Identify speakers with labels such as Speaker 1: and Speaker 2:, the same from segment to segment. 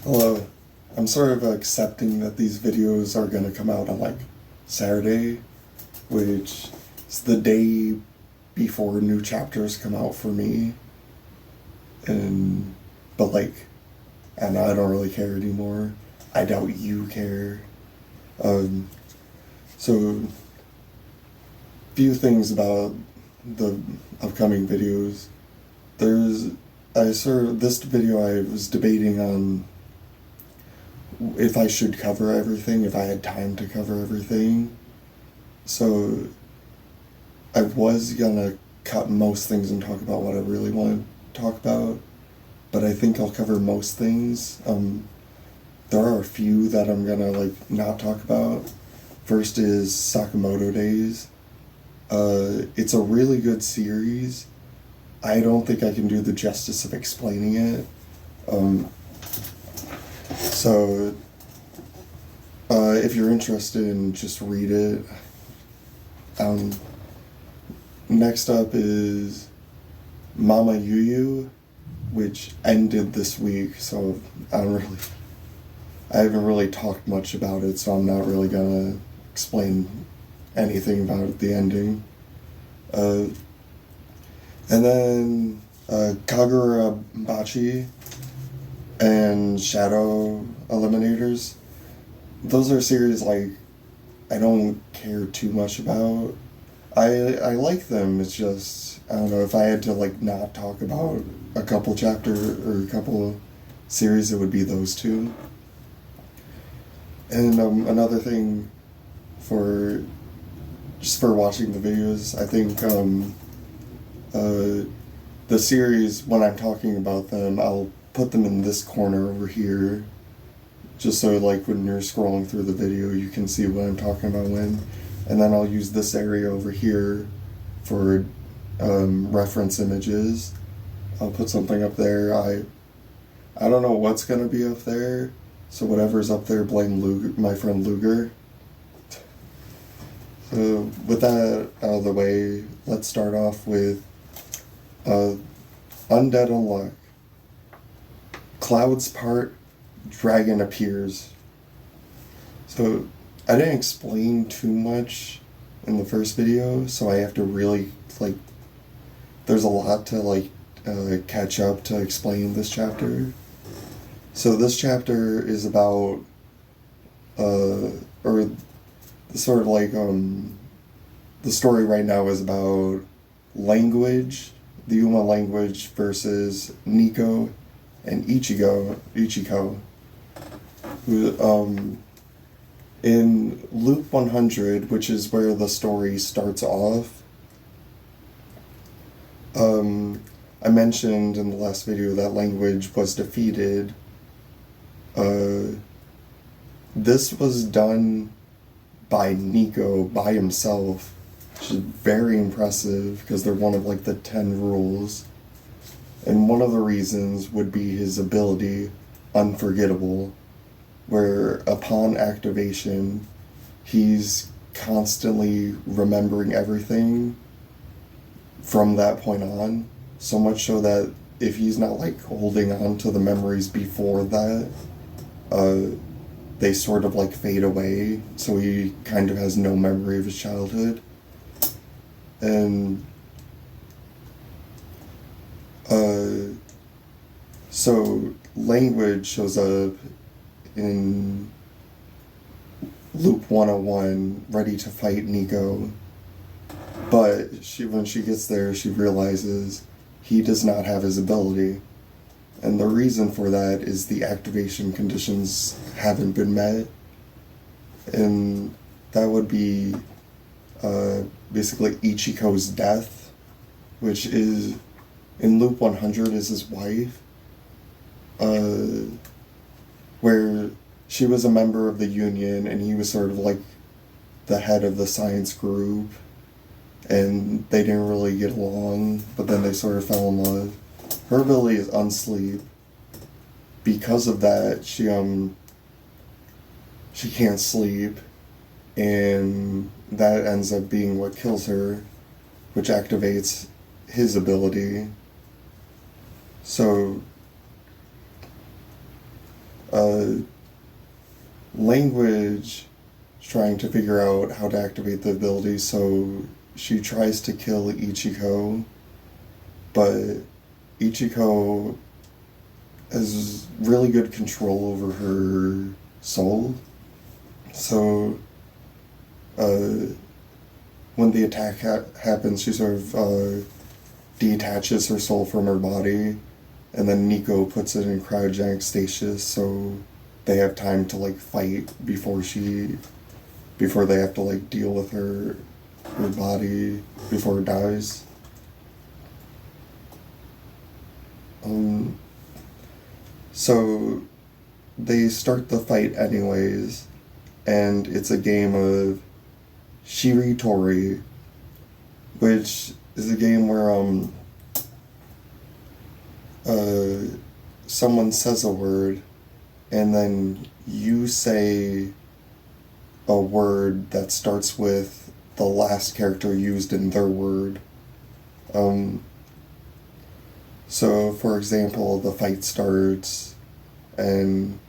Speaker 1: Hello. I'm sort of accepting that these videos are going to come out on Saturday, which is the day before new chapters come out for me. But I don't really care anymore. I doubt you care. So, few things about the upcoming videos. This video I was debating on if I should cover everything, if I had time to cover everything. So I was gonna cut most things and talk about what I really want to talk about, but I think I'll cover most things. There are a few that I'm gonna not talk about. First is Sakamoto Days. It's a really good series. I don't think I can do the justice of explaining it. So, if you're interested, just read it. Next up is Mama Yuyu, which ended this week, so I haven't really talked much about it, so I'm not really gonna explain anything about the ending. And then Kagurabachi and Shadow Eliminators. Those are series I don't care too much about. I like them, it's just, I don't know, if I had to not talk about a couple chapter or a couple series, it would be those two. And another thing for watching the videos, I think the series, when I'm talking about them, I'll put them in this corner over here, just so when you're scrolling through the video you can see what I'm talking about when. And then I'll use this area over here for reference images. I'll put something up there. I don't know what's gonna be up there, so whatever's up there, blame Luger, my friend Luger. So with that out of the way, let's start off with Undead Unluck. Clouds part, dragon appears. So I didn't explain too much in the first video, so I have to really there's a lot to catch up to explain this chapter. So this chapter is about or sort of the story right now is about language, the Uma language versus Nico and Ichiko, who in Loop 100, which is where the story starts off, I mentioned in the last video that language was defeated. This was done by Nico by himself, which is very impressive because they're one of the 10 rules. And one of the reasons would be his ability, Unforgettable, where upon activation, he's constantly remembering everything from that point on, so much so that if he's not holding on to the memories before that, they sort of fade away, so he kind of has no memory of his childhood. And so language shows up in Loop 101, ready to fight Nico, but when she gets there, she realizes he does not have his ability. And the reason for that is the activation conditions haven't been met. And that would be basically Ichiko's death, which is, in Loop 100, is his wife, where she was a member of the Union and he was sort of the head of the science group, and they didn't really get along, but then they sort of fell in love. Her ability is unsleep. Because of that, she can't sleep, and that ends up being what kills her, which activates his ability. So Language is trying to figure out how to activate the ability, so she tries to kill Ichiko, but Ichiko has really good control over her soul. So, when the attack happens, she sort of detaches her soul from her body, and then Nico puts it in cryogenic stasis, so they have time to like fight before they have to like deal with her body before it dies. So they start the fight anyways, and it's a game of Shiritori, which is a game where someone says a word, and then you say a word that starts with the last character used in their word. So, for example, the fight starts, and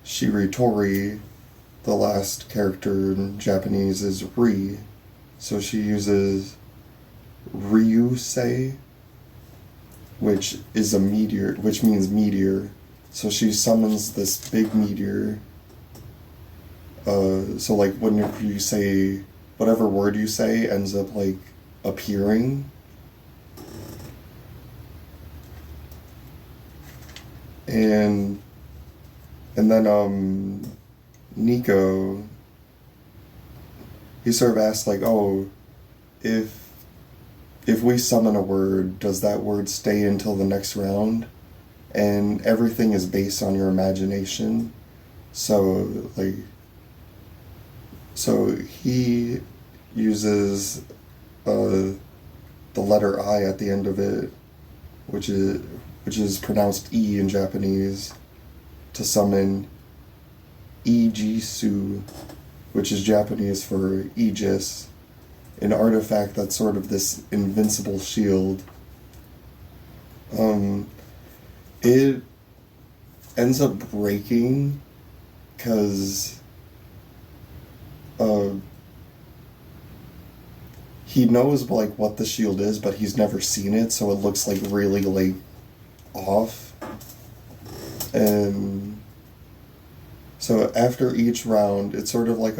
Speaker 1: Shiritori, the last character in Japanese, is Ri. So she uses Ryusei, which is a meteor, which means meteor. So she summons this big meteor. So like when you say, whatever word you say ends up like appearing. And then Nico, he sort of asks like, oh, if we summon a word, does that word stay until the next round? And everything is based on your imagination. So he uses the letter I at the end of it, which is pronounced E in Japanese, to summon Ijisu, which is Japanese for Aegis, an artifact that's sort of this invincible shield. It ends up breaking because he knows like what the shield is, but he's never seen it, so it looks like really like off. And so after each round, it's sort of like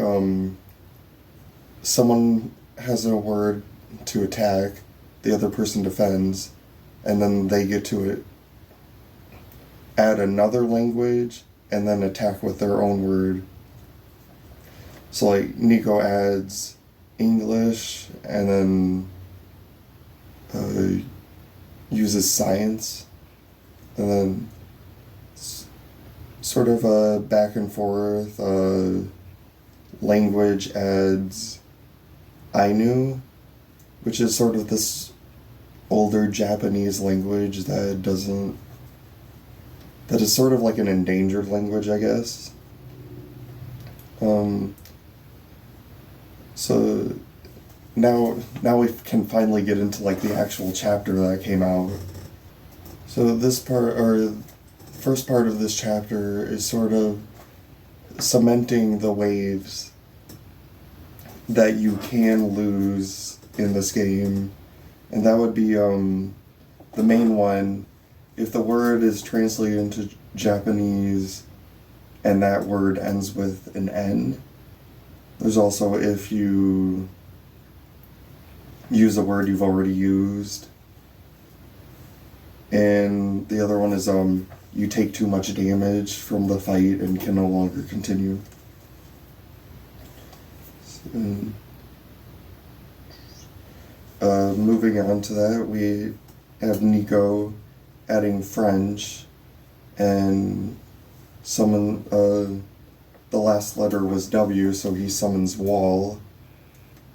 Speaker 1: someone has a word to attack, the other person defends, and then they get to add another language and then attack with their own word. So like Nico adds English and then uses science, and then sort of a back and forth. Language adds Ainu, which is sort of this older Japanese language that is sort of like an endangered language, I guess. So now we can finally get into like the actual chapter that came out. So this part, or first part of this chapter, is sort of cementing the waves that you can lose in this game, and that would be the main one. If the word is translated into Japanese and that word ends with an N. There's also if you use a word you've already used. And the other one is you take too much damage from the fight and can no longer continue. Moving on to that, we have Nico adding French, and summon, the last letter was W, so he summons wall,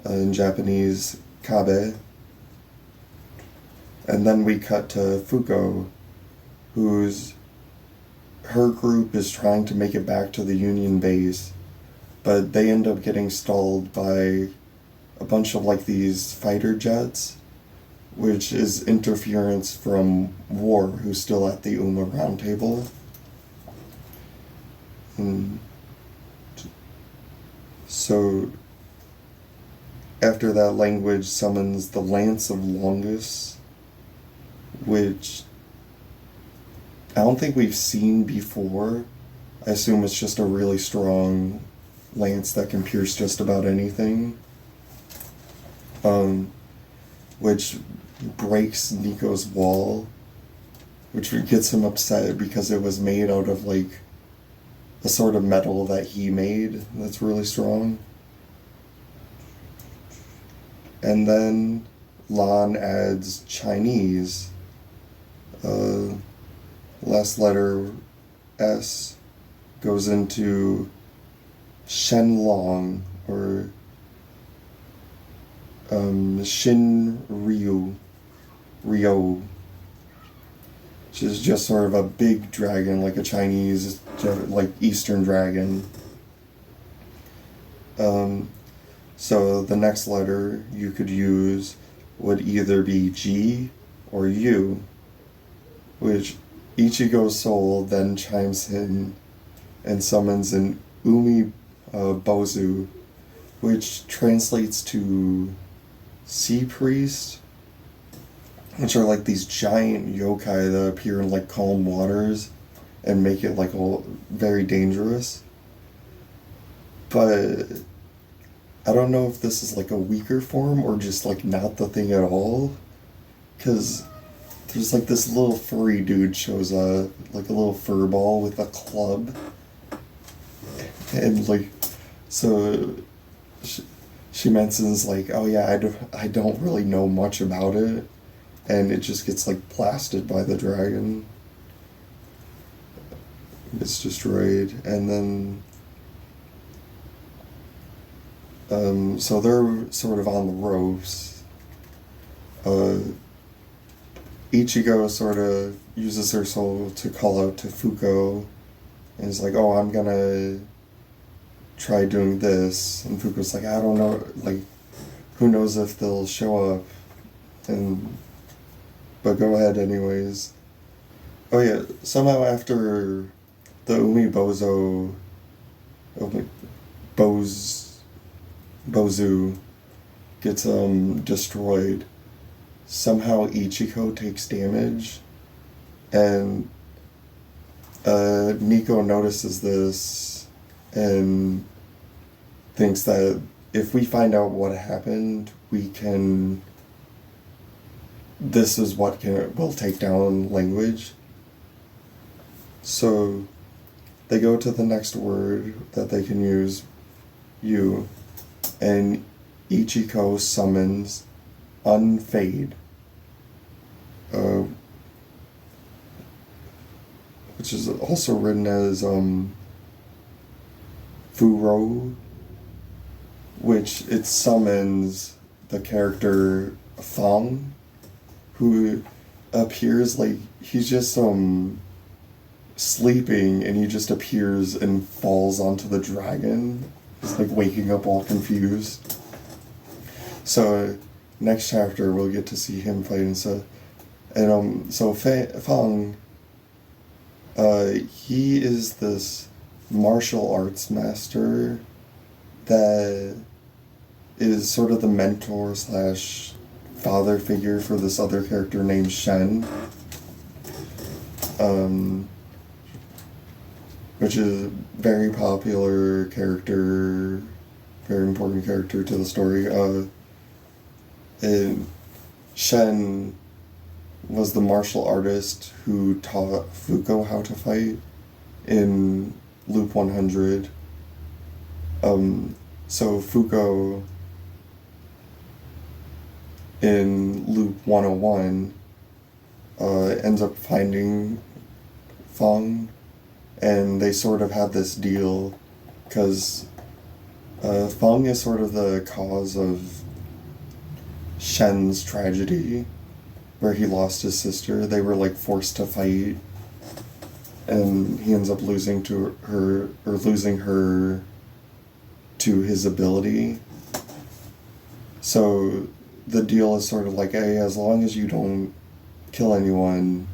Speaker 1: in Japanese, Kabe. And then we cut to Fuko, her group is trying to make it back to the Union base, but they end up getting stalled by a bunch of like these fighter jets, which is interference from War, who's still at the Uma Roundtable. And so after that, language summons the Lance of Longus, which I don't think we've seen before. I assume it's just a really strong lance that can pierce just about anything. Which breaks Nico's wall, which gets him upset because it was made out of like a sort of metal that he made that's really strong. And then Lan adds Chinese. Last letter S goes into Shenlong, or Shin Ryu, which is just sort of a big dragon, like a Chinese, like Eastern dragon. So the next letter you could use would either be G or U, which Ichigo's soul then chimes in and summons an Umi Bozu, which translates to Sea Priest, which are like these giant yokai that appear in like calm waters and make it like very dangerous. But I don't know if this is like a weaker form or just like not the thing at all, because there's like this little furry dude shows up, like a little fur ball with a club, and like, so she mentions like, oh yeah, I don't really know much about it, and it just gets like blasted by the dragon. It's destroyed, and then so they're sort of on the ropes. Ichigo sort of uses her soul to call out to Fuko, and is like, oh, I'm gonna try doing this. And Fuko's like, I don't know, like, who knows if they'll show up, but go ahead anyways. Oh yeah, somehow after the Bozu gets destroyed, somehow Ichigo takes damage, and Nico notices this and thinks that if we find out what happened, this is what will take down language. So they go to the next word that they can use, U, and Ichigo summons Unfade, which is also written as Furo, which it summons the character Fong, who appears like he's just sleeping, and he just appears and falls onto the dragon, just like waking up all confused. So next chapter we'll get to see him fight and stuff. And so Fong, he is this martial arts master that is sort of the mentor / father figure for this other character named Shen, which is a very popular character, very important character to the story. And Shen was the martial artist who taught Fuko how to fight in Loop 100. So Fuko in Loop 101 ends up finding Fong, and they sort of had this deal because Fong is sort of the cause of Shen's tragedy, where he lost his sister. They were like forced to fight, and he ends up losing her to his ability. So the deal is sort of like, hey, as long as you don't kill anyone,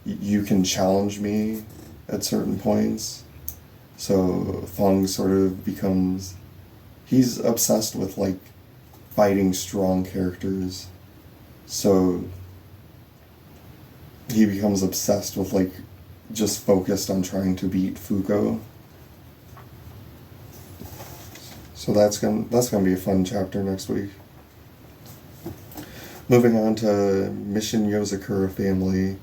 Speaker 1: you can challenge me at certain points. So Fong sort of becomes, he's obsessed with like fighting strong characters. So he becomes obsessed with like just focused on trying to beat Fuko. So that's gonna be a fun chapter next week. Moving on to Mission Yozakura Family.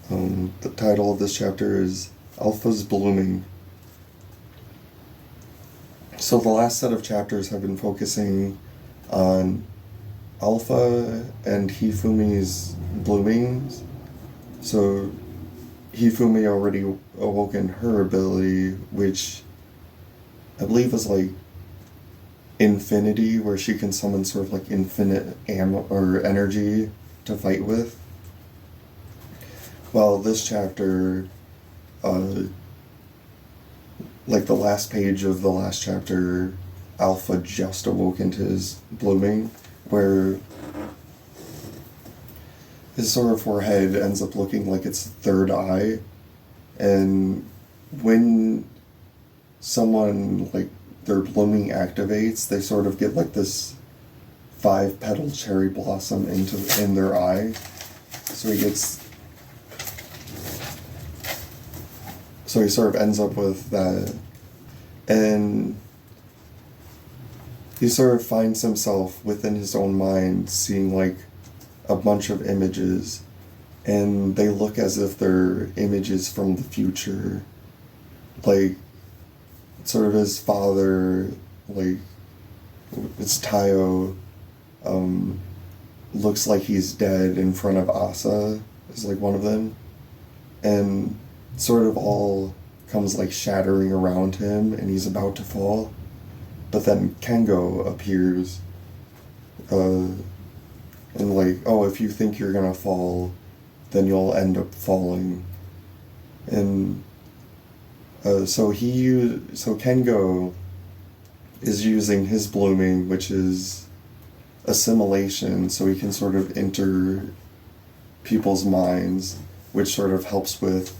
Speaker 1: The title of this chapter is Alpha's Blooming. So the last set of chapters have been focusing on Alpha and Hifumi's bloomings. So Hifumi already awoken her ability, which I believe is like infinity, where she can summon sort of like infinite energy to fight with. Well, this chapter, like the last page of the last chapter, Alpha just awoke into his blooming, where his sort of forehead ends up looking like its third eye. And when someone, like, their blooming activates, they sort of get like this 5-petal cherry blossom in their eye. So he sort of ends up with that. And he sort of finds himself within his own mind seeing like a bunch of images, and they look as if they're images from the future. Like, sort of his father, like, it's Tayo, looks like he's dead in front of Asa, is like one of them. And sort of all comes like shattering around him, and he's about to fall. But then Kengo appears, and like, oh, if you think you're gonna fall, then you'll end up falling. And so Kengo is using his blooming, which is assimilation, so he can sort of enter people's minds, which sort of helps with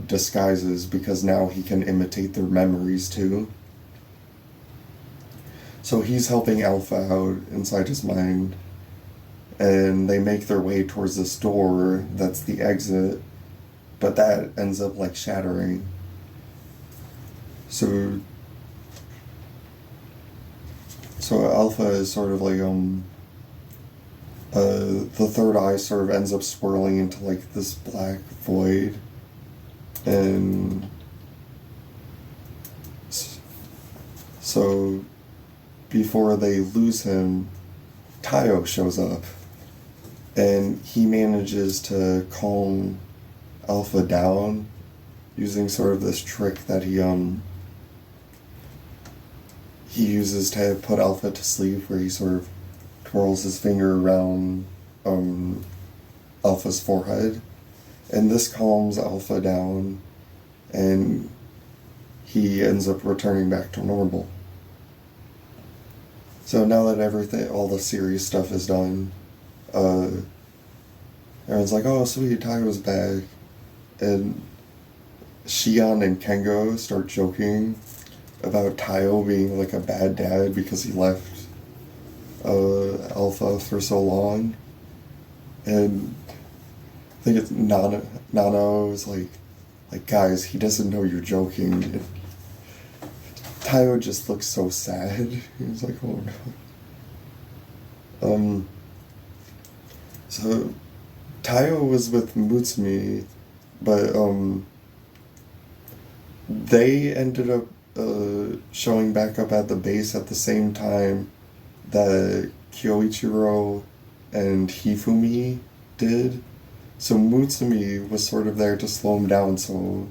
Speaker 1: disguises, because now he can imitate their memories too. So he's helping Alpha out inside his mind, and they make their way towards this door that's the exit, but that ends up like shattering. So Alpha is sort of like the third eye sort of ends up swirling into like this black void, and so before they lose him, Tayo shows up, and he manages to calm Alpha down using sort of this trick that he uses to put Alpha to sleep, where he sort of twirls his finger around Alpha's forehead, and this calms Alpha down, and he ends up returning back to normal. So now that all the serious stuff is done, everyone's like, oh sweet, Tayo's back. And Shion and Kengo start joking about Tayo being like a bad dad because he left Alpha for so long. And I think it's Nano is like guys, he doesn't know you're joking. And Tayo just looks so sad. He's like, oh no. So Tayo was with Mutsumi, but they ended up showing back up at the base at the same time that Kyoichiro and Hifumi did. So Mutsumi was sort of there to slow him down so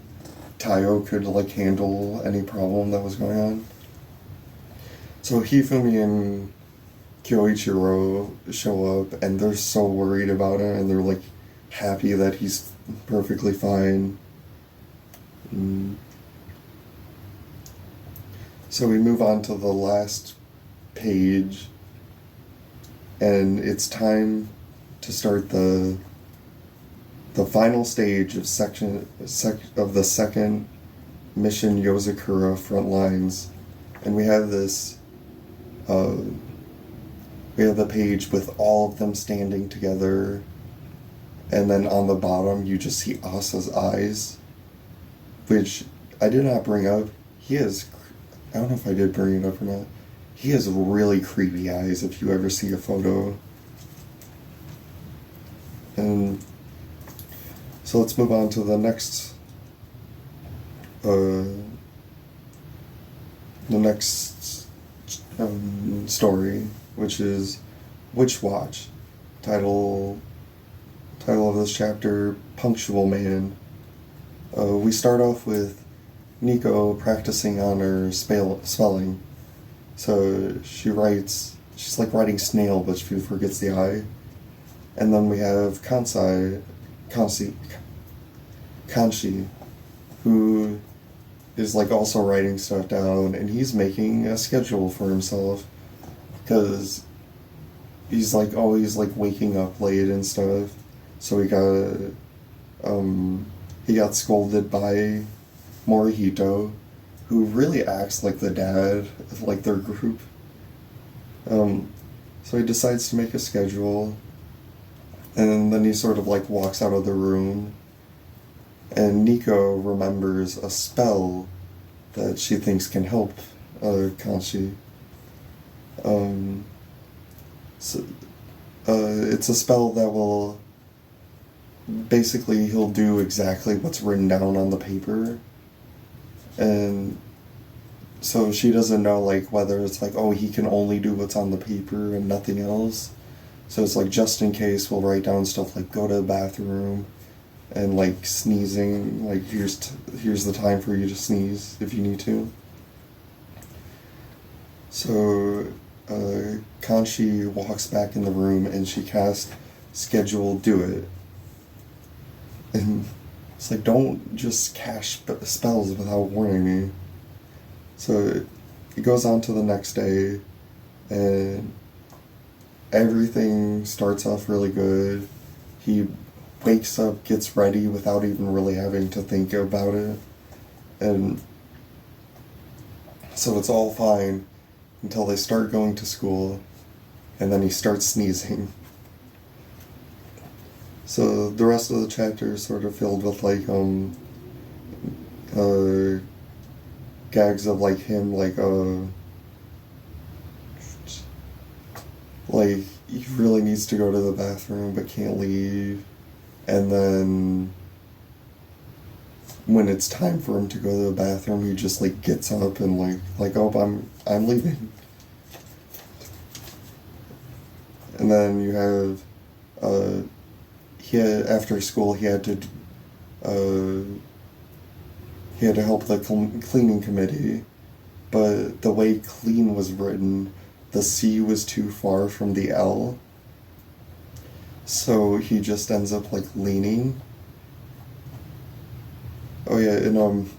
Speaker 1: Tayo could like handle any problem that was going on. So Hifumi and Kyoichiro show up, and they're so worried about him, and they're like happy that he's perfectly fine. So we move on to the last page, and it's time to start the the final stage of of the second mission Yozakura front lines, and we have this. We have the page with all of them standing together, and then on the bottom you just see Asa's eyes, which I did not bring up. He has, I don't know if I did bring it up or not. He has really creepy eyes if you ever see a photo. And so let's move on to the next story, which is Witch Watch. Title of this chapter, Punctual Man. We start off with Nico practicing on her spelling. So she's like writing snail, but she forgets the I. And then we have Kanshi, who is like also writing stuff down, and he's making a schedule for himself because he's like always like waking up late and stuff. So he got scolded by Morihito, who really acts like the dad of like their group. So he decides to make a schedule, and then he sort of like walks out of the room, and Nico remembers a spell that she thinks can help Kanshi. It's a spell that will basically, he'll do exactly what's written down on the paper, and so she doesn't know like whether it's like, oh, he can only do what's on the paper and nothing else. So it's like, just in case, we'll write down stuff like go to the bathroom, and like sneezing, like here's the time for you to sneeze if you need to. So Kanshi walks back in the room and she casts Schedule Do It. And it's like, don't just cast spells without warning me. So it goes on to the next day, and everything starts off really good. He wakes up, gets ready without even really having to think about it. And so it's all fine until they start going to school, and then he starts sneezing. So the rest of the chapter is sort of filled with like gags of like him like he really needs to go to the bathroom but can't leave, and then when it's time for him to go to the bathroom, he just like gets up and like oh, I'm leaving. And then you have after school he had to help the cleaning committee, but the way clean was written, the C was too far from the L, so he just ends up like leaning. Oh yeah, and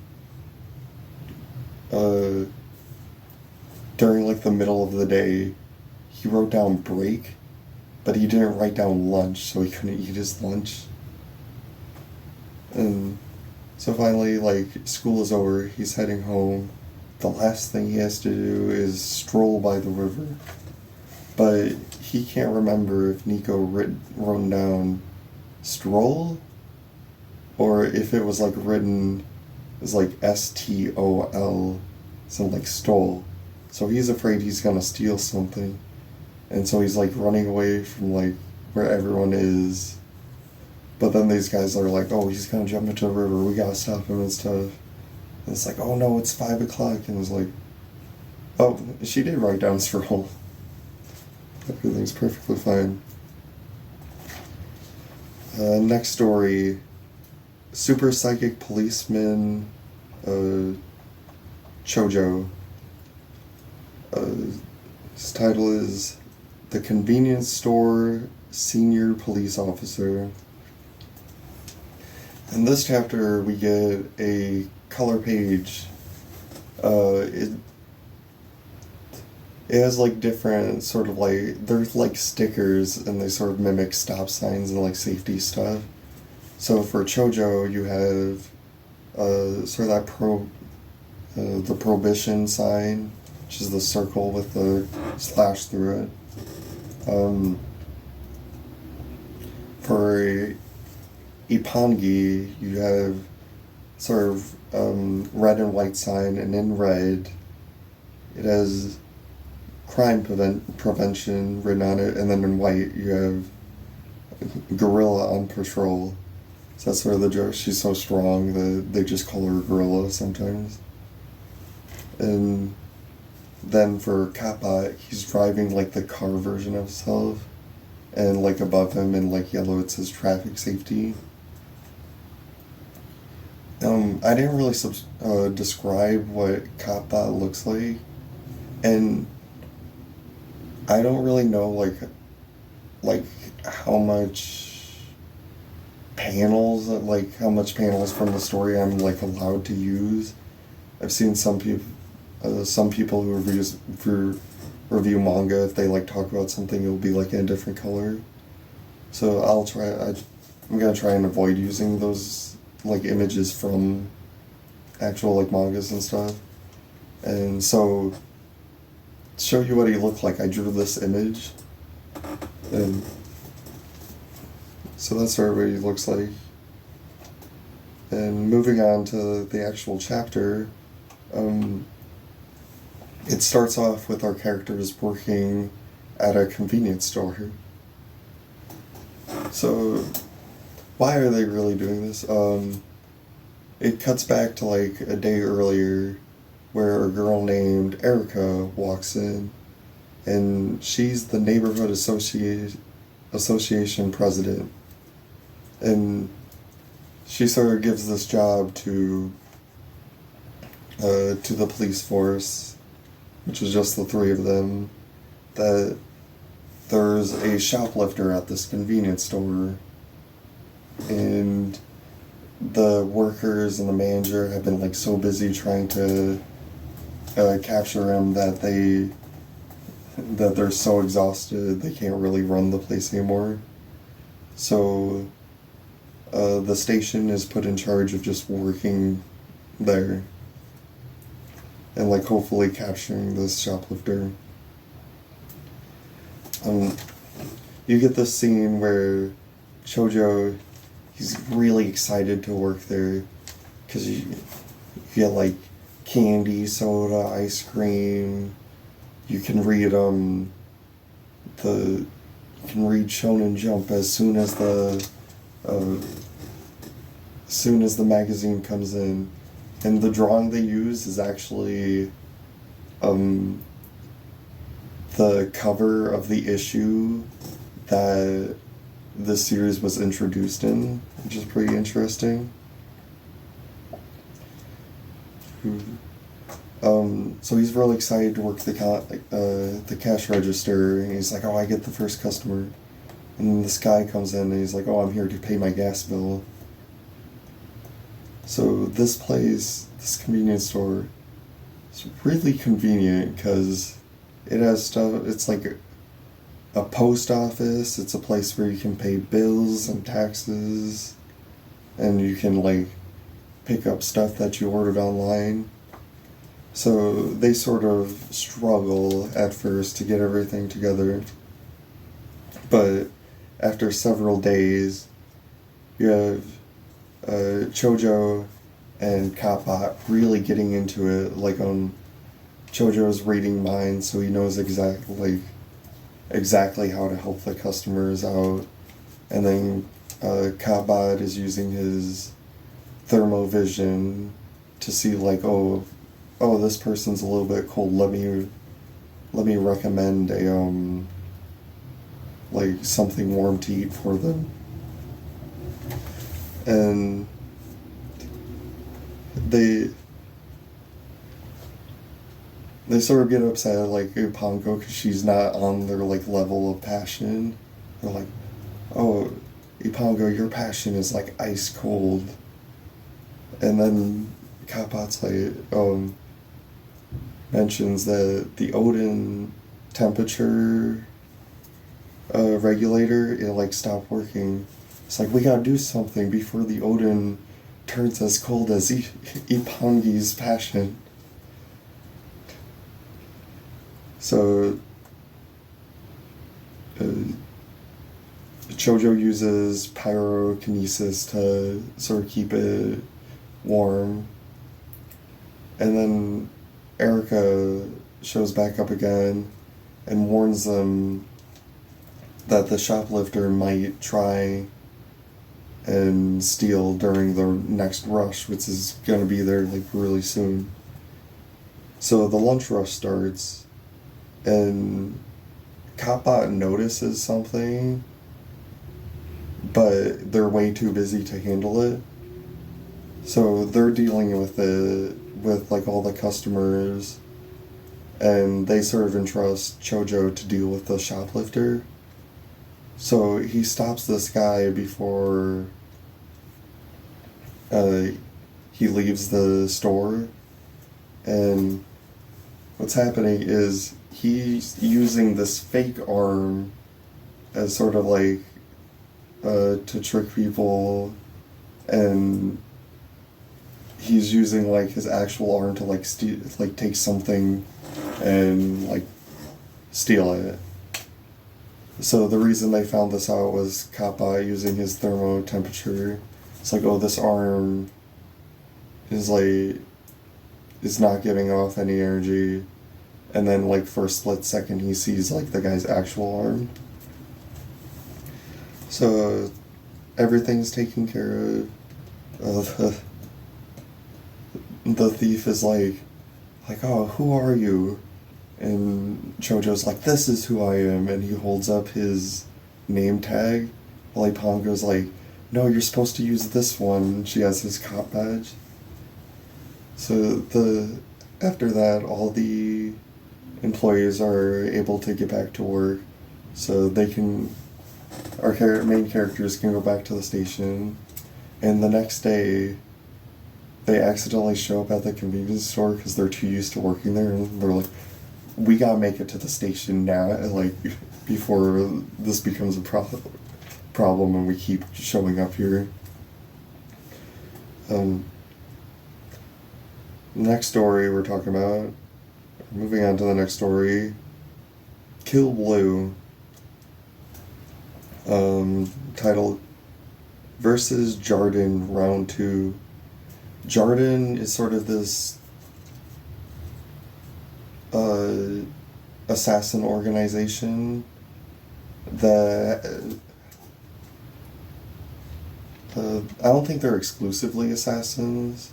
Speaker 1: during like the middle of the day, he wrote down break, but he didn't write down lunch, so he couldn't eat his lunch. And so finally, like, school is over, he's heading home. The last thing he has to do is stroll by the river. But he can't remember if Nico wrote down stroll, or if it was like written as like STOL, so like stole. So he's afraid he's gonna steal something. And so he's like running away from like where everyone is. But then these guys are like, oh, he's gonna jump into the river, we gotta stop him and stuff. And it's like, oh no, it's 5 o'clock. And it's like, oh, she did write down stroll. Everything's perfectly fine. Next story, Super Psychic Policeman Chojo. His title is The Convenience Store Senior Police Officer. In this chapter, we get a color page. It has like different sort of like, they're like stickers, and they sort of mimic stop signs and like safety stuff. So for Chojo, you have sort of that the prohibition sign, which is the circle with the slash through it. For Ipangi, you have sort of red and white sign, and in red, it has crime prevention written on it, and then in white, you have gorilla on patrol. So that's where the joke, she's so strong that they just call her gorilla sometimes. And then for Kappa, he's driving like the car version of himself, and like above him in like yellow it says traffic safety. I didn't really describe what Kappa looks like, and I don't really know like how much panels from the story I'm like allowed to use. I've seen some people who review manga, if they like talk about something, it'll be like in a different color. So I'm gonna try and avoid using those like images from actual like mangas and stuff. And so to show you what he looked like, I drew this image, and so that's what he looks like. And moving on to the actual chapter, it starts off with our characters working at a convenience store. So why are they really doing this? It cuts back to like a day earlier where a girl named Erica walks in, and she's the neighborhood association president. And she sort of gives this job to the police force, which is just the three of them, that there's a shoplifter at this convenience store, and the workers and the manager have been like so busy trying to capture him that they're so exhausted they can't really run the place anymore. So the station is put in charge of just working there and like hopefully capturing this shoplifter. You get this scene where Chojo, he's really excited to work there because you get like candy, soda, ice cream. You can read Shonen Jump as soon as the magazine comes in, and the drawing they use is actually the cover of the issue that this series was introduced in, which is pretty interesting. So he's really excited to work the cash register, and he's like, oh, I get the first customer. And then this guy comes in and he's like, oh, I'm here to pay my gas bill. So this convenience store, is really convenient because it has stuff. It's like a post office. It's a place where you can pay bills and taxes, and you can like pick up stuff that you ordered online. So they sort of struggle at first to get everything together, but after several days, you have Chojo and Kappa really getting into it. Like Chojo's reading minds, so he knows exactly how to help the customers out, and then Kabad is using his thermovision to see like, oh, this person's a little bit cold. Let me recommend a like something warm to eat for them. And they sort of get upset at like Pongo because she's not on their like level of passion. They're like, oh, Ipango, your passion is like ice cold. And then Kapat's like, mentions that the Odin temperature regulator, it like stopped working. It's like, we gotta do something before the Odin turns as cold as Ipangi's passion. So, Chojo uses pyrokinesis to sort of keep it warm. And then Erica shows back up again and warns them that the shoplifter might try and steal during the next rush, which is going to be there like really soon. So the lunch rush starts, and Copbot notices something, but they're way too busy to handle it. So they're dealing with it with like all the customers, and they sort of entrust Chojo to deal with the shoplifter. So he stops this guy before he leaves the store, and what's happening is he's using this fake arm as sort of like to trick people, and he's using like his actual arm to like take something and like steal it. So the reason they found this out was Kappa using his thermo temperature. It's like, oh, this arm is not giving off any energy, and then like for a split second he sees like the guy's actual arm. So everything's taken care of. The thief is like, oh, who are you? And Chojo's like, this is who I am, and he holds up his name tag, while Ipango's like, no, you're supposed to use this one. She has his cop badge. So after that, all the employees are able to get back to work, so our main characters can go back to the station, and the next day, they accidentally show up at the convenience store because they're too used to working there, and they're like, we gotta make it to the station now, like, before this becomes a problem and we keep showing up here. Next story we're talking about, moving on to the next story, Kill Blue, titled Versus Jarden Round 2. Jarden is sort of this assassin organization that I don't think they're exclusively assassins,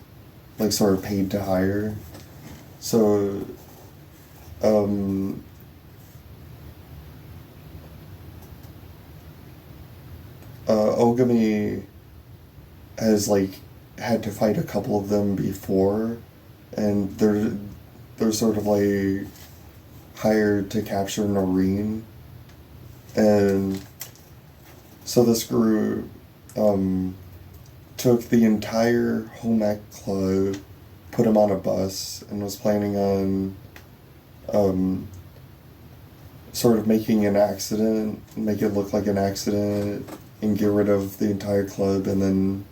Speaker 1: like sort of paid to hire. So Ogami has like had to fight a couple of them before, and they're sort of like hired to capture Noreen. And so this group took the entire home ec club, put them on a bus, and was planning on sort of making an accident, make it look like an accident, and get rid of the entire club, and then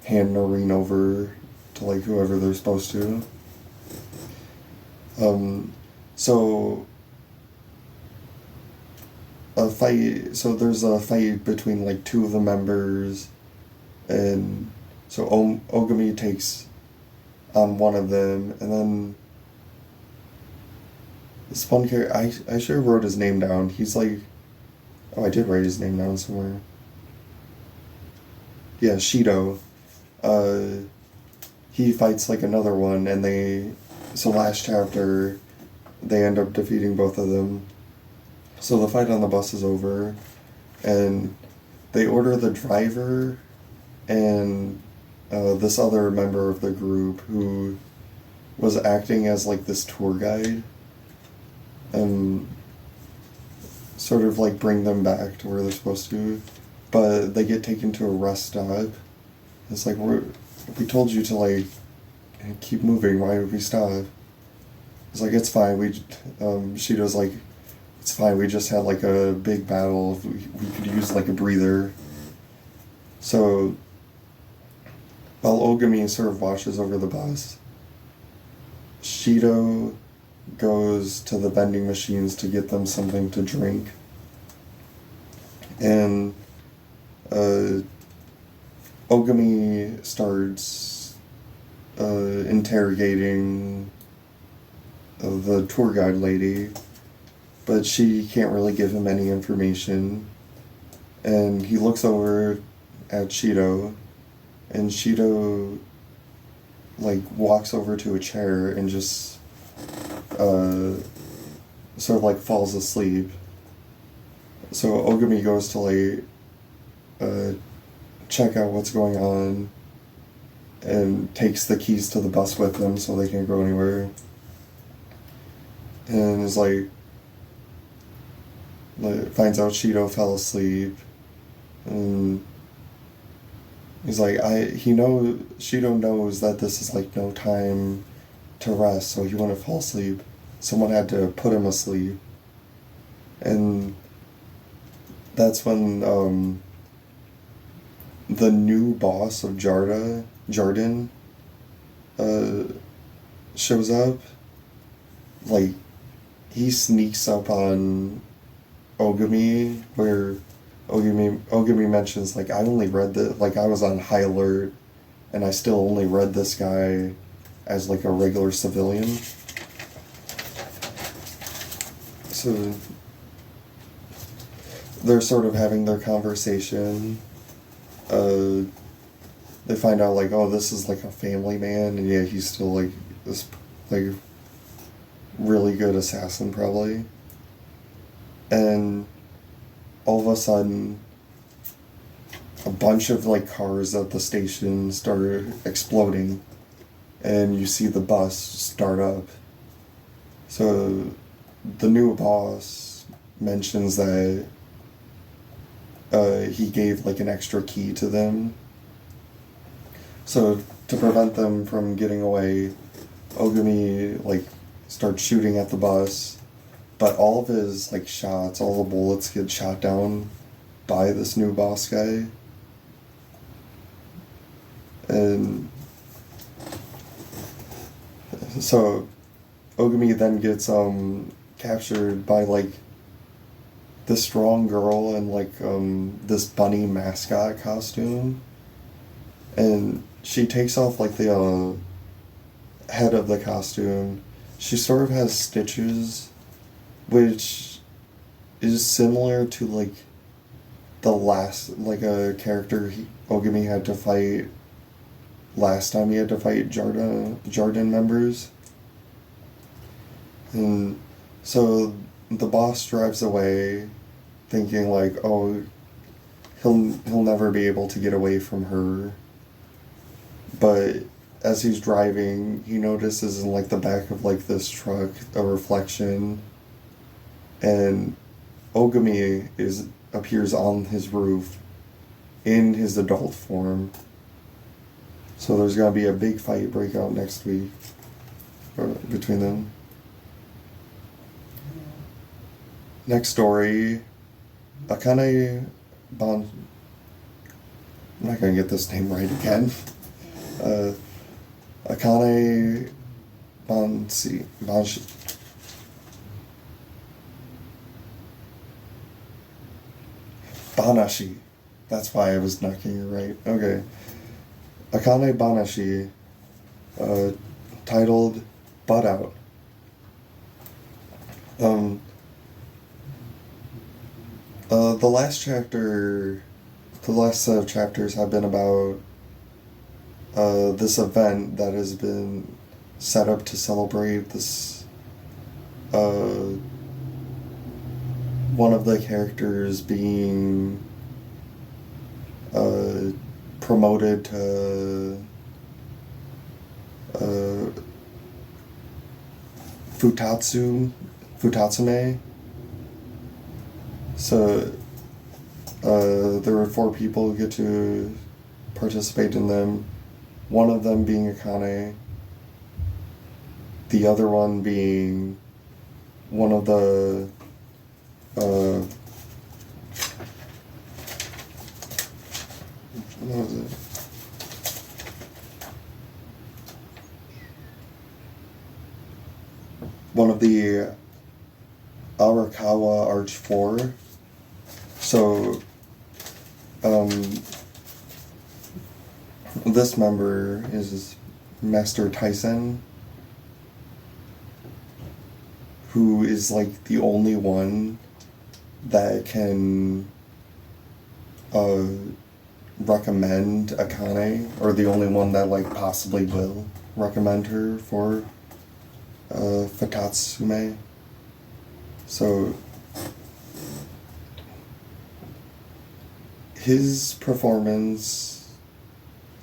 Speaker 1: hand Noreen over to like whoever they're supposed to. So there's a fight between like two of the members, and so Ogami takes on one of them, and then this one character, I sure wrote his name down. He's like, oh, I did write his name down somewhere. Yeah, Shido. He fights like another one, and so last chapter, they end up defeating both of them. So the fight on the bus is over, and they order the driver and this other member of the group who was acting as like this tour guide, and sort of like bring them back to where they're supposed to, but they get taken to a rest stop. It's like, we told you to like keep moving, why would we stop? It's like, it's fine, Shido's like, it's fine, we just had like a big battle, we could use like a breather. So, while Ogami sort of watches over the bus, Shido goes to the vending machines to get them something to drink. And Ogami starts interrogating the tour guide lady, but she can't really give him any information. And he looks over at Shido, and Shido like walks over to a chair and just sort of like falls asleep. So Ogami goes to like check out what's going on and takes the keys to the bus with him so they can't go anywhere. And is like finds out Shido fell asleep, and he's like, Shido knows that this is like no time to rest, so he wouldn't fall asleep. Someone had to put him asleep. And that's when the new boss of Jarden shows up. Like, he sneaks up on Ogami, where Ogami mentions, like, I only read like, I was on high alert, and I still only read this guy as, like, a regular civilian. So they're sort of having their conversation. They find out, like, oh, this is, like, a family man, and yeah, he's still, like, this, like, really good assassin, probably. And all of a sudden, a bunch of, like, cars at the station start exploding, and you see the bus start up. So the new boss mentions that he gave, like, an extra key to them. So to prevent them from getting away, Ogami, like, starts shooting at the bus, but all of his, like, shots, all the bullets get shot down by this new boss guy. And so Ogami then gets captured by, like, this strong girl in, like, this bunny mascot costume, and she takes off, like, the head of the costume. She sort of has stitches, which is similar to, like, the last, like, a character Ogami had to fight last time he had to fight Jarden members. And so the boss drives away thinking, like, oh, he'll never be able to get away from her. But as he's driving, he notices in, like, the back of, like, this truck a reflection, and Ogami appears on his roof in his adult form. So there's gonna be a big fight break out next week between them. Next story, I'm not gonna get this name right again. Akane-banashi. Banashi. That's why I was not getting it right. Okay. Akane-banashi, titled Butt Out. The last set of chapters have been about this event that has been set up to celebrate this, one of the characters being promoted to Futatsume. So there were 4 people who get to participate in them. One of them being Akane, the other one being one of the what was it? One of the Arakawa Arch 4. So, this member is Master Tyson, who is like the only one that can recommend Akane, or the only one that like possibly will recommend her for Futatsume. So his performance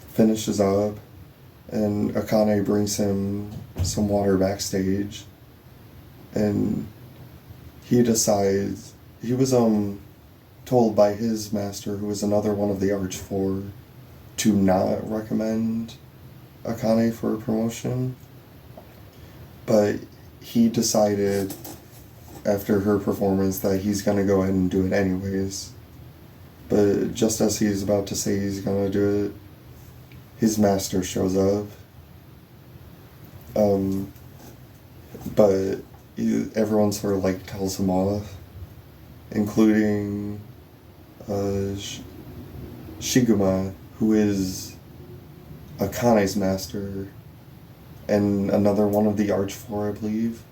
Speaker 1: finishes up, and Akane brings him some water backstage, and he decides, he was told by his master, who is another one of the Arch 4, to not recommend Akane for a promotion, but he decided after her performance that he's gonna go ahead and do it anyways. But just as he's about to say he's gonna do it, his master shows up. But everyone sort of like tells him off, including Shiguma, who is Akane's master, and another one of the Arch 4, I believe.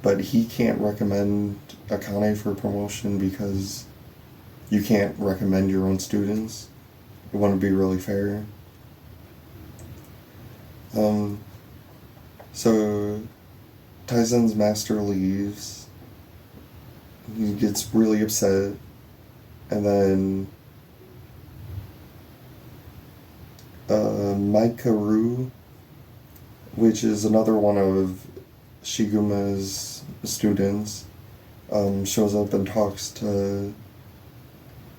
Speaker 1: But he can't recommend Akane for promotion because you can't recommend your own students. It wouldn't be really fair. So Tyson's master leaves. He gets really upset, and then Maikaru, which is another one of Shiguma's students, shows up and talks to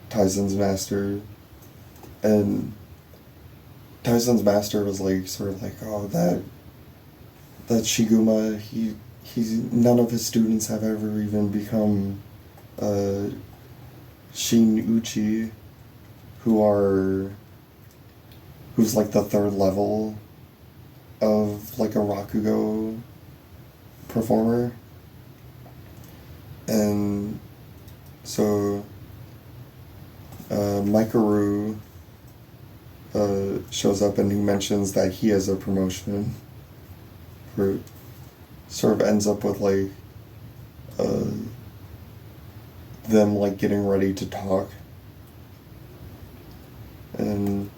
Speaker 1: Tyson's master, and Tyson's master was like, sort of like, oh, that Shiguma, he's none of his students have ever even become Shin Uchi, who's like the third level of like a Rakugo performer. And so Maikaru shows up, and he mentions that he has a promotion, where sort of ends up with like them like getting ready to talk. And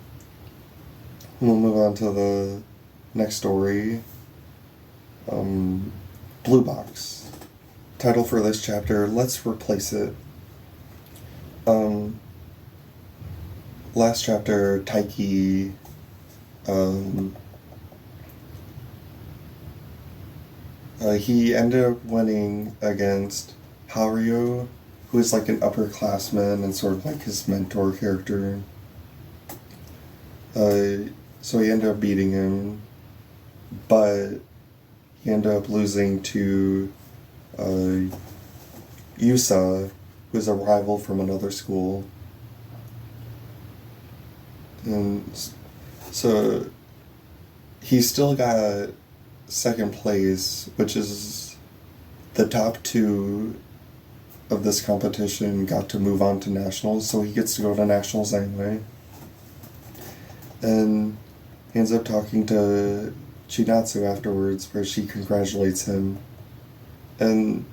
Speaker 1: we'll move on to the next story. Blue Box. Title for this chapter, Let's Replace It. Last chapter, Taiki he ended up winning against Haruo, who is like an upperclassman and sort of like his mentor character. So he ended up beating him, but he ended up losing to Yusa, who's a rival from another school. And so he still got second place, which is the top two of this competition got to move on to nationals, so he gets to go to nationals anyway. And he ends up talking to Chinatsu afterwards, where she congratulates him. And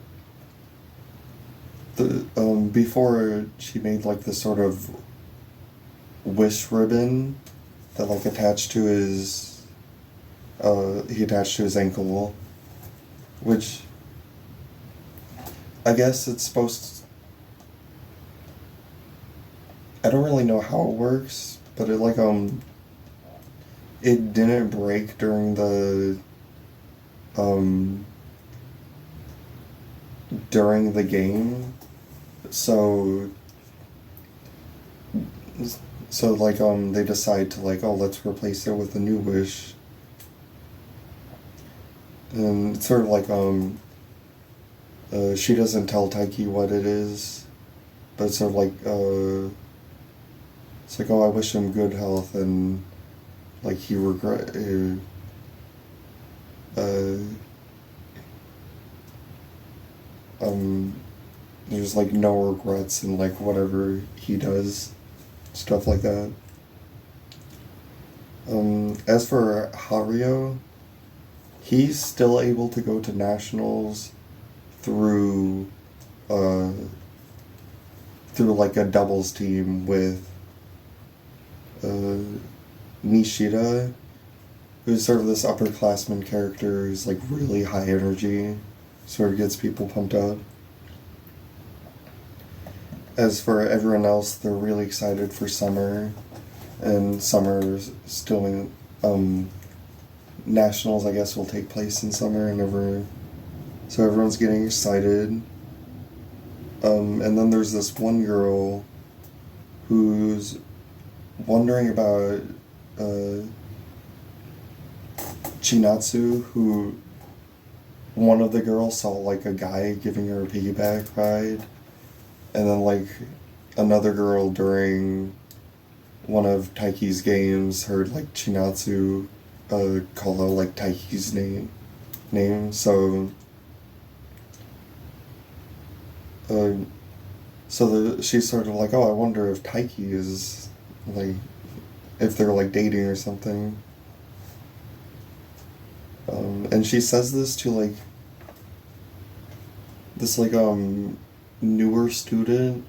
Speaker 1: before, she made like this sort of wish ribbon that like attached to his ankle, which I guess it's supposed to, I don't really know how it works, but it like it didn't break during the game, so like they decide to like, oh, let's replace it with a new wish. And it's sort of like she doesn't tell Taiki what it is, but it's sort of like it's like, oh, I wish him good health, and like he uh, um, there's like no regrets in like whatever he does, stuff like that. As for Haruo, he's still able to go to nationals through uh, through like a doubles team with Nishida, who's sort of this upperclassman character who's like really high energy, sort of gets people pumped up. As for everyone else, they're really excited for summer, and summer's still nationals, I guess, will take place in summer, and so everyone's getting excited. And then there's this one girl who's wondering about Chinatsu, who one of the girls saw like a guy giving her a piggyback ride, and then like another girl during one of Taiki's games heard like Chinatsu call out like Taiki's name. She's sort of like, oh, I wonder if Taiki is like, if they're like dating or something. And she says this to like this like newer student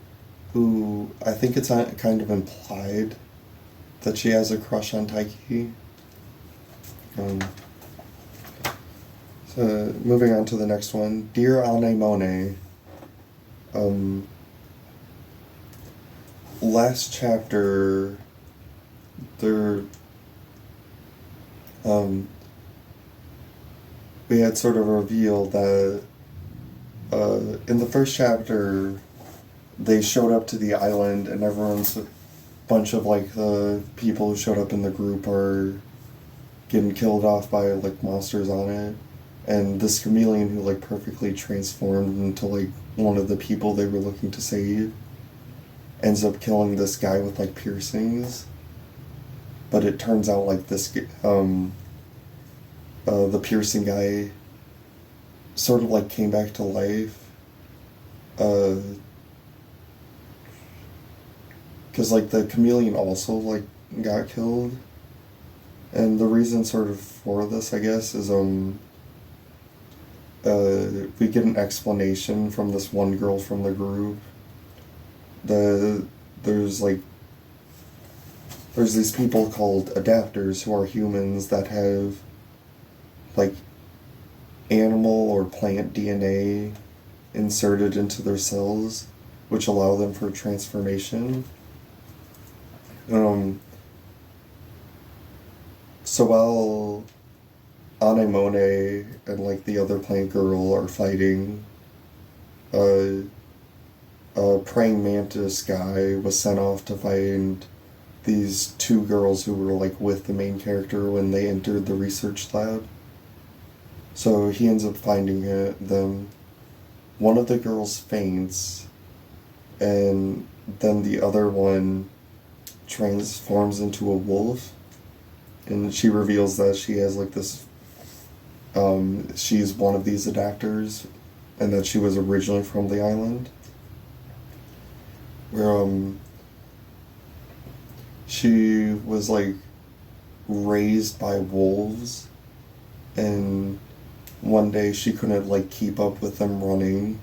Speaker 1: who I think it's kind of implied that she has a crush on Taiki. So moving on to the next one, Dear Anemone. Last chapter, we had sort of revealed that in the first chapter, they showed up to the island, and everyone's a bunch of like the people who showed up in the group are getting killed off by like monsters on it, and this chameleon who like perfectly transformed into like one of the people they were looking to save ends up killing this guy with like piercings. But it turns out like this the piercing guy sort of like came back to life because like the chameleon also like got killed, and the reason sort of for this, I guess, is we get an explanation from this one girl from the group. There's these people called adapters who are humans that have like animal or plant DNA inserted into their cells, which allow them for transformation. So while Anemone and like the other plant girl are fighting, a praying mantis guy was sent off to find these two girls who were like with the main character when they entered the research lab. So he ends up finding them. One of the girls faints, and then the other one transforms into a wolf, and she reveals that she has like this she's one of these adapters, and that she was originally from the island, where she was like raised by wolves, and one day she couldn't like keep up with them running,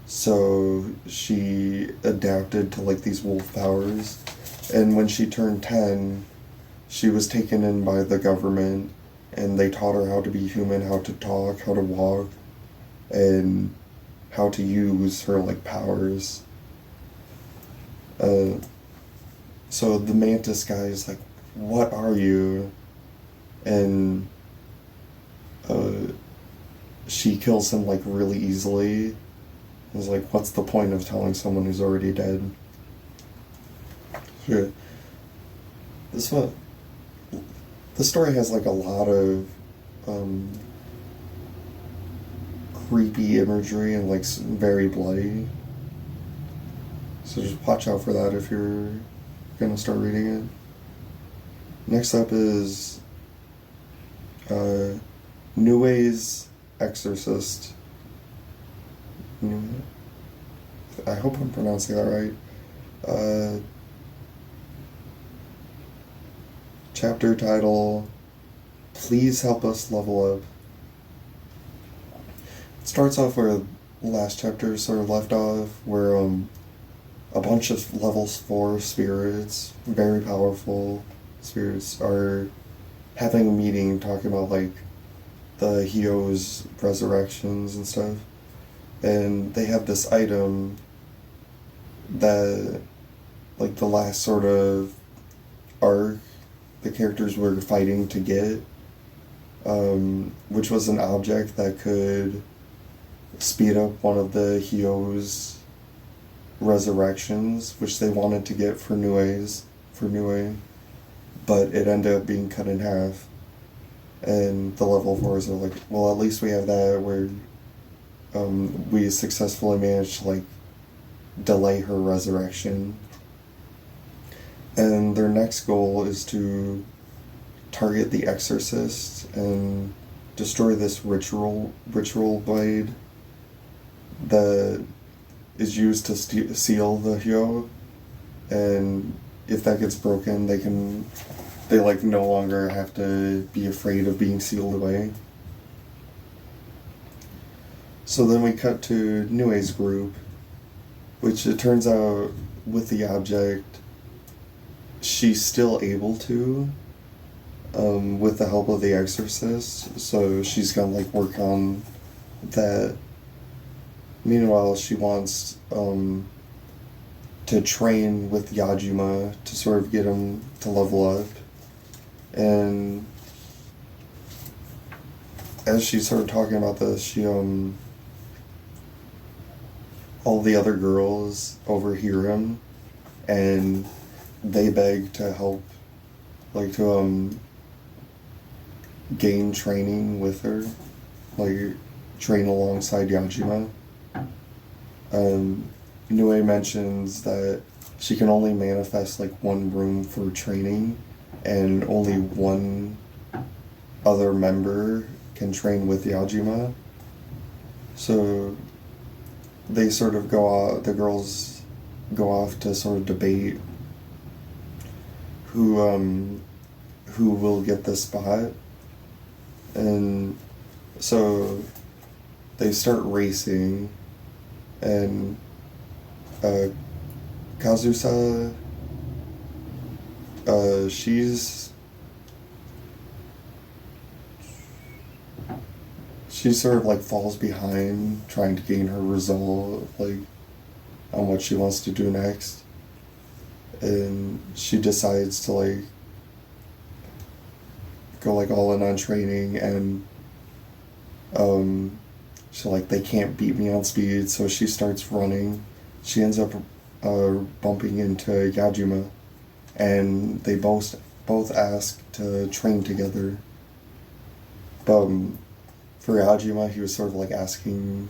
Speaker 1: so she adapted to like these wolf powers, and when she turned 10, she was taken in by the government, and they taught her how to be human, how to talk, how to walk, and how to use her like powers. So the mantis guy is like, what are you? And she kills him like really easily. It's like, what's the point of telling someone who's already dead? Sure. This story has like a lot of creepy imagery and like very bloody. So just watch out for that if you're gonna start reading it. Next up is Nue's Exorcist. I hope I'm pronouncing that right. Chapter title, Please Help Us Level Up. It starts off where last chapter sort of left off, where a bunch of levels 4 spirits, very powerful spirits, are having a meeting talking about like the Hio's resurrections and stuff. And they have this item that, like, the last sort of arc the characters were fighting to get, which was an object that could speed up one of the Hio's resurrections, which they wanted to get for Nue, but it ended up being cut in half. And the level 4s are like, well, at least we have that, where we successfully managed to like delay her resurrection. And their next goal is to target the Exorcist and destroy this ritual blade that is used to seal the Hyo. And if that gets broken, they like no longer have to be afraid of being sealed away. So then we cut to Nue's group, which it turns out with the object, she's still able to, with the help of the Exorcist, so she's gonna like work on that. Meanwhile, she wants to train with Yajima to sort of get him to level up. And as she's sort of talking about this, she all the other girls overhear him, and they beg to help, like to gain training with her, like train alongside Yajima. Nue mentions that she can only manifest like one room for training, and only one other member can train with Yajima. So they sort of the girls go off to sort of debate who will get the spot. And so they start racing, and Kazusa, she sort of like falls behind trying to gain her resolve, like on what she wants to do next. And she decides to like go like all in on training, and so like they can't beat me on speed, so she starts running. She ends up bumping into Yajima, and they both ask to train together. But for Yajima, he was sort of like asking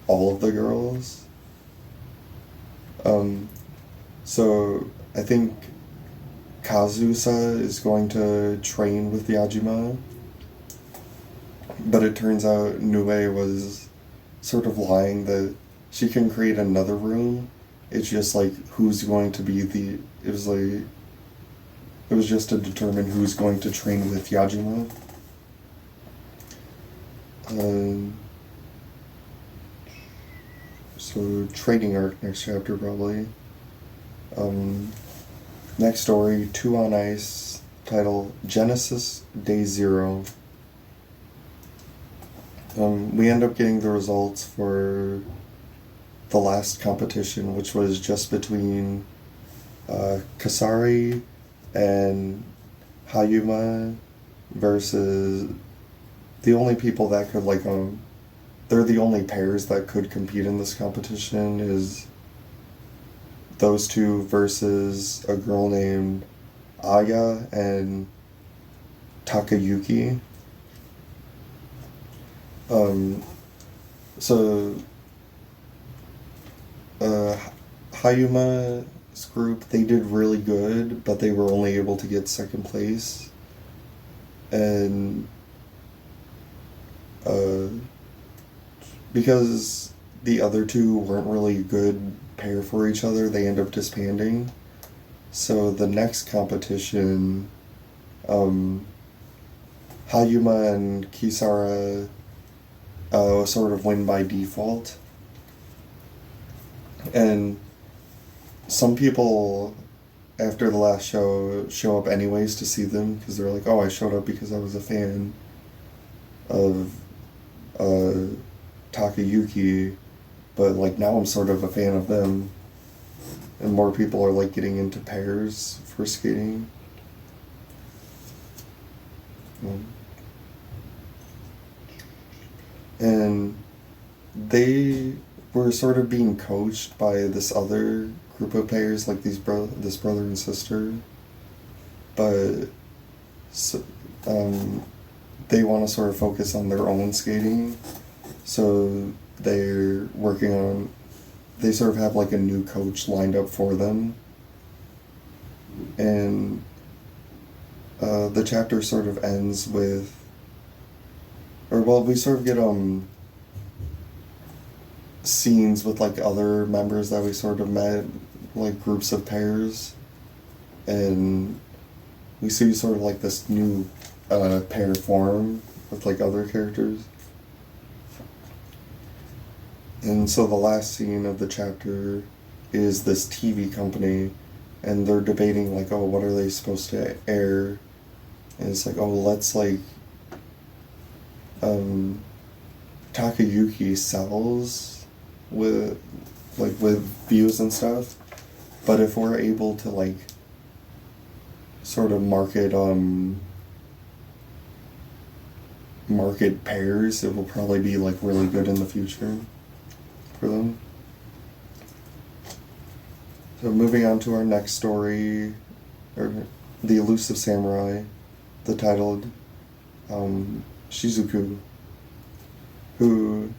Speaker 1: all of the girls. So I think Kazusa is going to train with Yajima, but it turns out Nue was sort of lying that she can create another room. It's just like who's going to be it was just to determine who's going to train with Yajima. So training arc next chapter probably. Next story, 2 on Ice, title Genesis Day 0. We end up getting the results for the last competition, which was just between Kasari and Hayuma versus the only people that could like they're the only pairs that could compete in this competition is those two versus a girl named Aya and Takayuki. So Hayuma group, they did really good, but they were only able to get second place. And because the other two weren't really a good pair for each other, they end up disbanding. So the next competition, Hayuma and Kisara sort of win by default. And some people, after the last show up anyways to see them, because they're like, oh, I showed up because I was a fan of Takayuki, but like now I'm sort of a fan of them. And more people are like getting into pairs for skating. And they were sort of being coached by this other group of pairs, like this brother and sister. But they want to sort of focus on their own skating. So they're working on, they sort of have like a new coach lined up for them. And the chapter sort of ends with, we sort of get scenes with like other members that we sort of met, like groups of pairs, and we see sort of like this new pair form with like other characters. And so the last scene of the chapter is this TV company, and they're debating like, oh, what are they supposed to air? And it's like, oh, let's like Takayuki sells with views and stuff, but if we're able to like sort of market pairs, it will probably be like really good in the future for them. So moving on to our next story, or the Elusive Samurai, the titled Shizuku, who,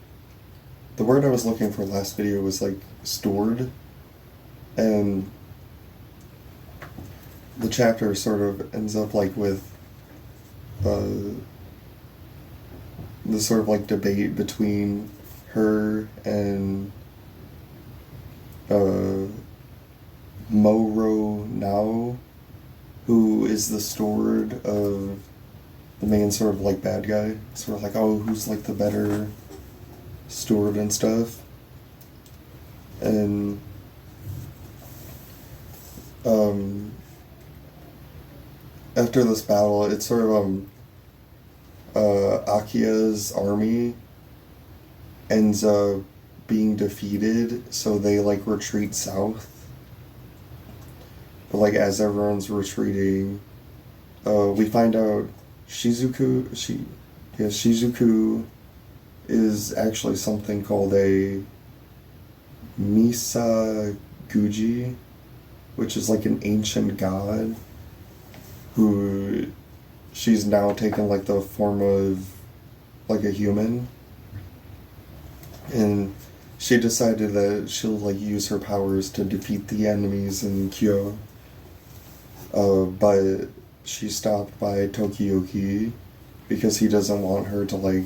Speaker 1: the word I was looking for last video was like steward, and the chapter sort of ends up like with this sort of like debate between her and Moro Nao, who is the steward of the main sort of like bad guy. Sort of like, oh, who's like the better steward and stuff. And after this battle, it's sort of Akia's army ends up being defeated, so they like retreat south. But like as everyone's retreating, we find out Shizuku is actually something called a Misaguji, which is like an ancient god who she's now taken like the form of like a human. And she decided that she'll like use her powers to defeat the enemies in Kyo. But she's stopped by Tokiyuki because he doesn't want her to like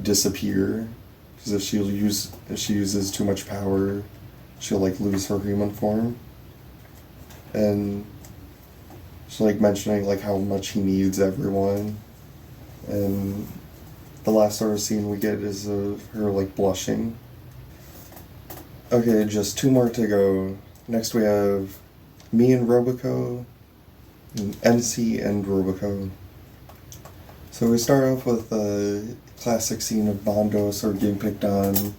Speaker 1: disappear, because if she uses too much power, she'll like lose her human form. And she's like mentioning like how much he needs everyone, and the last sort of scene we get is of her like blushing. Okay, just 2 more to go. Next we have me and Roboco, and MC and Roboco. So we start off with a classic scene of Bondo sort of getting picked on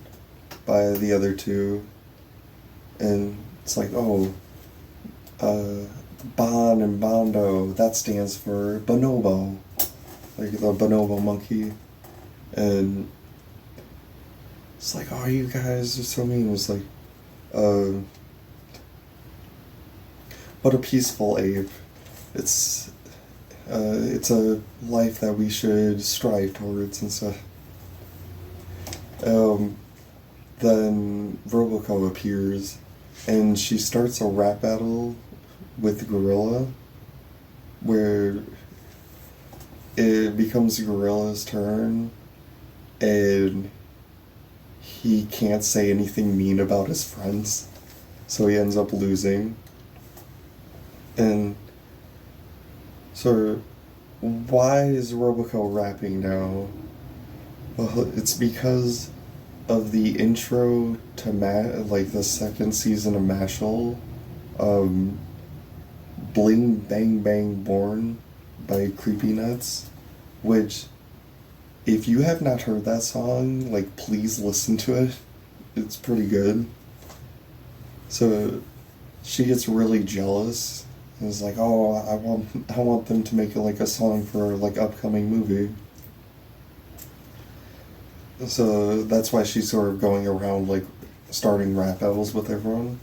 Speaker 1: by the other two. And it's like, oh, Bon and Bondo, that stands for bonobo. Like the bonobo monkey. And it's like, oh, you guys are so mean. It's like, what a peaceful ape. It's a life that we should strive towards and stuff. Then Roboco appears, and she starts a rap battle with Gorilla, where it becomes Gorilla's turn, and he can't say anything mean about his friends, so he ends up losing. And so, why is Roboco rapping now? Well, it's because of the intro to like the second season of Mashal, Bling Bang Bang Born by Creepy Nuts, which, if you have not heard that song, like, please listen to it. It's pretty good. So she gets really jealous and is like, oh, I want them to make like a song for like upcoming movie. So that's why she's sort of going around like starting rap battles with everyone.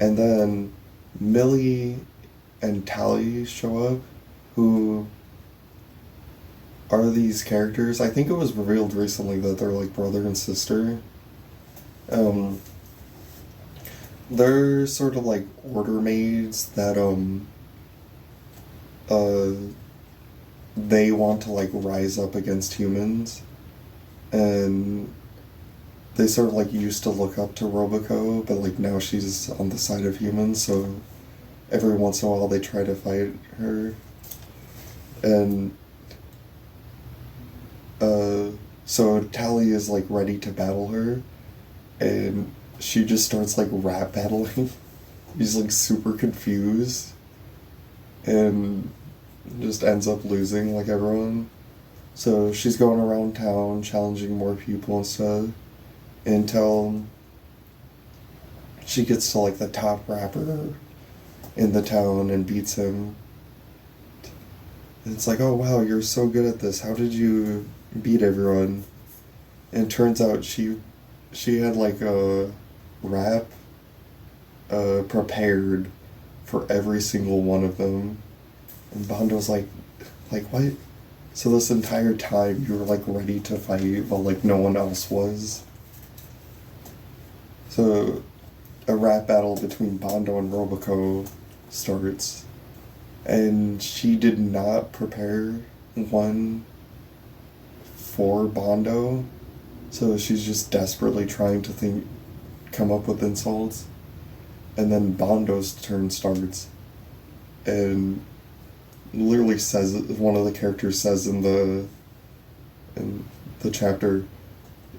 Speaker 1: And then Millie and Tally show up, who are these characters. I think it was revealed recently that they're like brother and sister. They're sort of like order maids that they want to like rise up against humans, and they sort of like used to look up to Roboco, but like now she's on the side of humans, so every once in a while they try to fight her. And so Tally is like ready to battle her, and she just starts like rap battling. He's like super confused and just ends up losing like everyone. So she's going around town challenging more people and stuff until she gets to like the top rapper in the town and beats him. And it's like, oh wow, you're so good at this. How did you beat everyone? And it turns out she had like a rap prepared for every single one of them. And Bondo's like what? So this entire time you were like ready to fight, but like no one else was. So a rap battle between Bondo and Roboco starts, and she did not prepare one for Bondo, so she's just desperately trying to come up with insults, and then Bondo's turn starts, and literally says, one of the characters says in the chapter,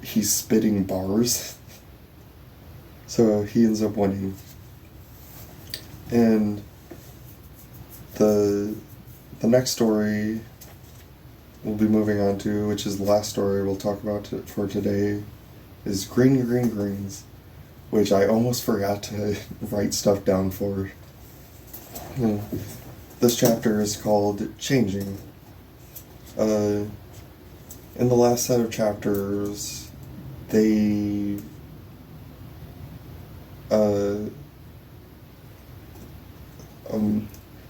Speaker 1: he's spitting bars. So he ends up winning. And the next story we'll be moving on to, which is the last story we'll talk about for today, is Green Green Greens, which I almost forgot to write stuff down for. This chapter is called Changing. In the last set of chapters, they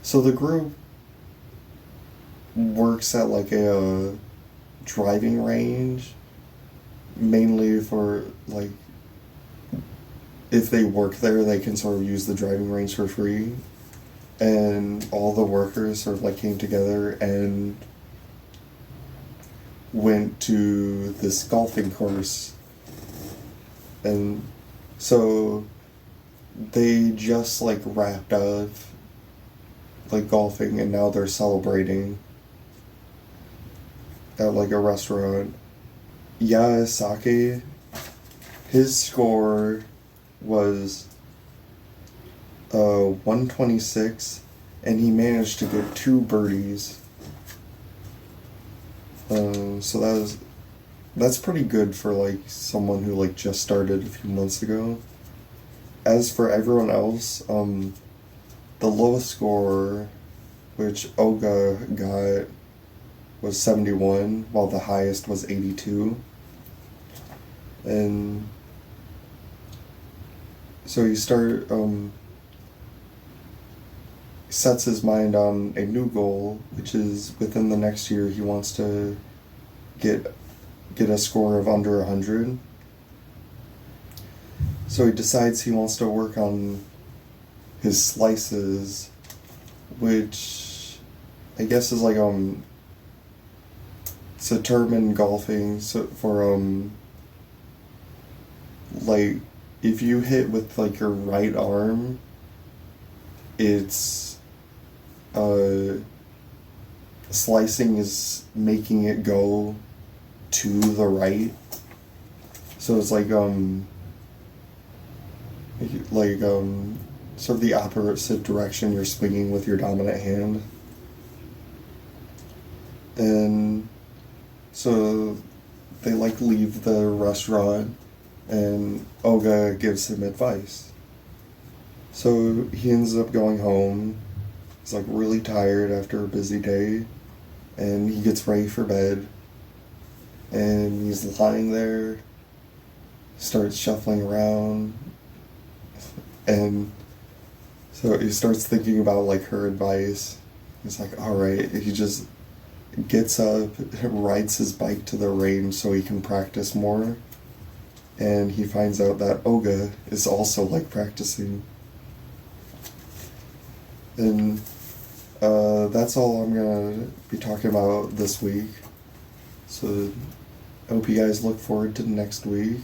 Speaker 1: so the group works at like a driving range, mainly for like, if they work there they can sort of use the driving range for free, and all the workers sort of like came together and went to this golfing course. And so they just like wrapped up like golfing, and now they're celebrating at like a restaurant. Yasake, his score was 126, and he managed to get 2 birdies. So that's pretty good for like someone who like just started a few months ago. As for everyone else, the lowest score, which Oga got, was 71, while the highest was 82. And so he sets his mind on a new goal, which is within the next year he wants to get a score of under 100. So he decides he wants to work on his slices, which I guess is like it's a term in golfing for like if you hit with like your right arm, it's slicing is making it go to the right. So it's like sort of the opposite direction you're swinging with your dominant hand. And so they like leave the restaurant and Oga gives him advice. So he ends up going home. He's like really tired after a busy day and he gets ready for bed and he's lying there, starts shuffling around, and so he starts thinking about like her advice. He's like, alright, he just gets up, rides his bike to the range so he can practice more, and he finds out that Oga is also like practicing. And that's all I'm gonna be talking about this week. So I hope you guys look forward to next week.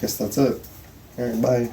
Speaker 1: Guess that's it. Alright, bye.